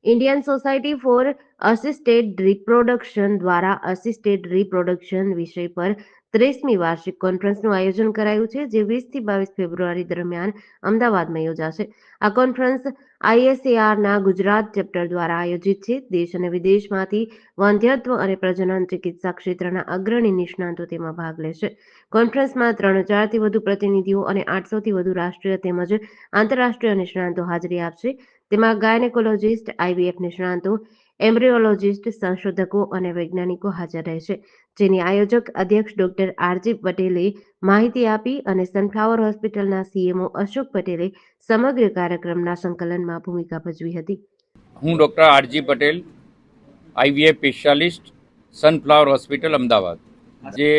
Indian society for અસિસ્ટેડ reproduction દ્વારા અસિસ્ટેડ reproduction વિષય પર 30મી વાર્ષિક કોન્ફરન્સનું આયોજન કરાયું છે, જે 20 થી 22 ફેબ્રુઆરી દરમિયાન અમદાવાદમાં યોજાશે. આ કોન્ફરન્સ ISARના ગુજરાત ચેપ્ટર દ્વારા આયોજિત છે. દેશ અને વિદેશમાંથી વંધ્યત્વ અને પ્રજનન ચિકિત્સા ક્ષેત્રના અગ્રણી નિષ્ણાતો તેમાં ભાગ લેશે. કોન્ફરન્સમાં 3000થી વધુ પ્રતિનિધિઓ અને 800થી વધુ રાષ્ટ્રીય તેમજ આંતરરાષ્ટ્રીય નિષ્ણાતો હાજરી આપશે. તેમાં ગાયનેકોલોજીસ્ટ, IVF નિષ્ણાતો, એમ્બ્રિયોલોજીસ્ટ, સંશોધકો અને વૈજ્ઞાનિકો હાજર રહેશે, જેની આયોજક અધ્યક્ષ ડોક્ટર RG પટેલે માહિતી આપી અને સનફ્લાવર હોસ્પિટલના CMO અશોક પટેલે સમગ્ર કાર્યક્રમના સંકલનમાં ભૂમિકા ભજવી હતી. હું doctor RG Patel, IVF specialist, sunflower hospital Ahmedabad. જે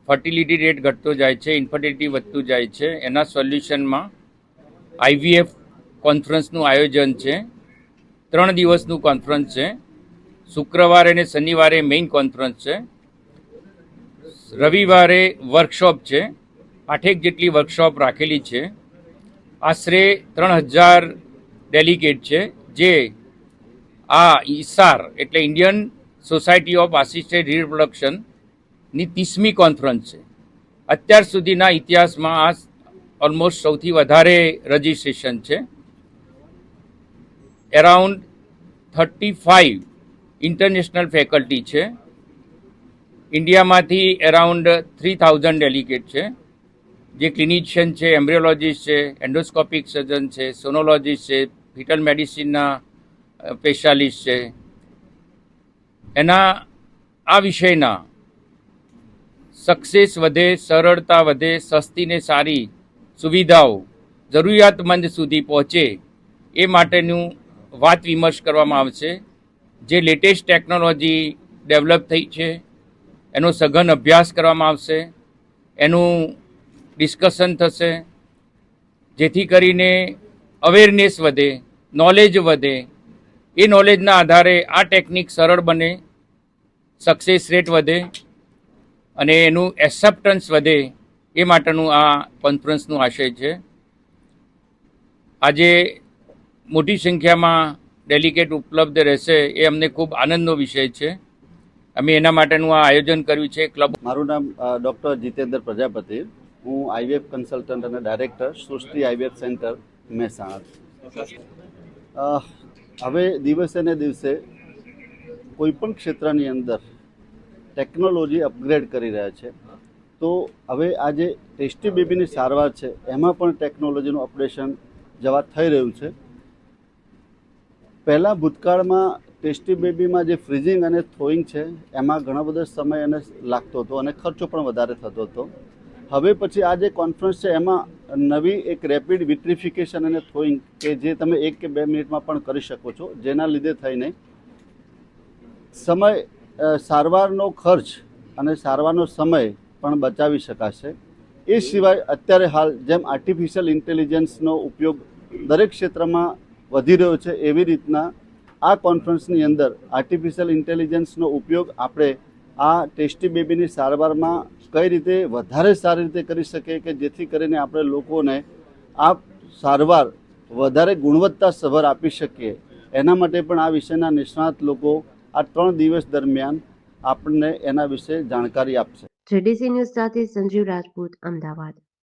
ફર્ટિલિટી રેટ ઘટતો જાય છે, ઇન્ફર્ટિલિટી વધતું જાય છે, એના સોલ્યુશનમાં IVF કોન્ફરન્સનું આયોજન છે. 3 દિવસનું કોન્ફરન્સ છે. શુક્રવારે અને શનિવારે મેઇન કોન્ફરન્સ છે. રવિવારે વર્કશોપ છે. 8 જેટલી વર્કશોપ રાખેલી છે. આશરે 3000 ડેલિગેટ છે, જે આ ISAR એટલે ઇન્ડિયન સોસાયટી ઓફ આસિસ્ટેડ રિપ્રોડક્શનની 30મી કોન્ફરન્સ છે. અત્યાર સુધીના ઇતિહાસમાં આ ઓલમોસ્ટ સૌથી વધારે રજિસ્ટ્રેશન છે. અરાઉન્ડ 35 ઇન્ટરનેશનલ ફેકલ્ટી છે. ઇન્ડિયામાંથી અરાઉન્ડ 3000 ડેલિગેટ છે, જે ક્લિનિશિયન છે, એમ્બ્રિયોલોજીસ્ટ છે, એન્ડોસ્કોપિક સર્જન છે, સોનોલોજીસ્ટ છે, ફિટલ મેડિસિનના સ્પેશિયાલિસ્ટ છે. એના આ વિષયના સક્સેસ વધે, સરળતા વધે, સસ્તી ને સારી સુવિધાઓ જરૂરિયાતમંદ સુધી પહોંચે એ માટેનું વાત વિમર્શ કરવામાં આવશે. જે લેટેસ્ટ ટેકનોલોજી ડેવલપ થઈ છે એનો સઘન અભ્યાસ કરવામાં આવશે. એનું ડિસ્કશન થશે, જેથી કરીને અવેરનેસ વધે, નોલેજ વધે. એ નોલેજના આધારે આ ટેકનિક સરળ બને, સક્સેસ રેટ વધે અને એનું એક્સેપ્ટન્સ વધે. એ માટેનું આ કોન્ફરન્સનું આશય છે. આજે મોટી સંખ્યામાં ડેલિગેટ ઉપલબ્ધ રહેશે એ અમને ખૂબ આનંદનો વિષય છે. અમે એના માટેનું આ આયોજન કર્યું છે. ક્લબ. મારું નામ ડૉક્ટર જીતેન્દ્ર પ્રજાપતિ. હું IVF કન્સલ્ટન્ટ અને ડાયરેક્ટર સૃષ્ટિ IVF સેન્ટર મહેસાણા. હવે દિવસે ને દિવસે કોઈપણ ક્ષેત્રની અંદર ટેકનોલોજી અપગ્રેડ કરી રહ્યા છે. તો હવે આ જે ટેસ્ટી બેબીની સારવાર છે એમાં પણ ટેકનોલોજીનું અપડેશન જવા થઈ રહ્યું છે. પહેલાં ભૂતકાળમાં ટેસ્ટી બેબીમાં જે ફ્રીઝિંગ અને થ્રોઈંગ છે એમાં ઘણો બધો સમય અને લાગતો હતો અને ખર્ચો પણ વધારે થતો હતો. હવે પછી આ જે કોન્ફરન્સ છે એમાં નવી એક રેપિડ વિટ્રિફિકેશન અને થ્રોઈંગ કે જે તમે 1 કે 2 મિનિટમાં પણ કરી શકો છો, જેના લીધે થઈને સમય સારવારનો ખર્ચ અને સારવારનો સમય પણ બચાવી શકાશે. એ સિવાય અત્યારે હાલ જેમ આર્ટિફિશિયલ ઇન્ટેલિજન્સનો ઉપયોગ દરેક ક્ષેત્રમાં વધી રહ્યો છે, એવી રીતના આ કોન્ફરન્સની અંદર આર્ટિફિશિયલ ઇન્ટેલિજન્સનો ઉપયોગ આપણે આ ટેસ્ટી બેબીની સારવારમાં કઈ રીતે વધારે સારી રીતે કરી શકીએ કે જેથી કરીને આપણે લોકોને આ સારવાર વધારે ગુણવત્તાસભર આપી શકીએ. એના માટે પણ આ વિષયના નિષ્ણાત લોકો આ 3 દિવસ દરમિયાન આપણને એના વિશે જાણકારી આપશે. JDC ન્યૂઝ સાથે સંજીવ રાજપૂત, અમદાવાદ.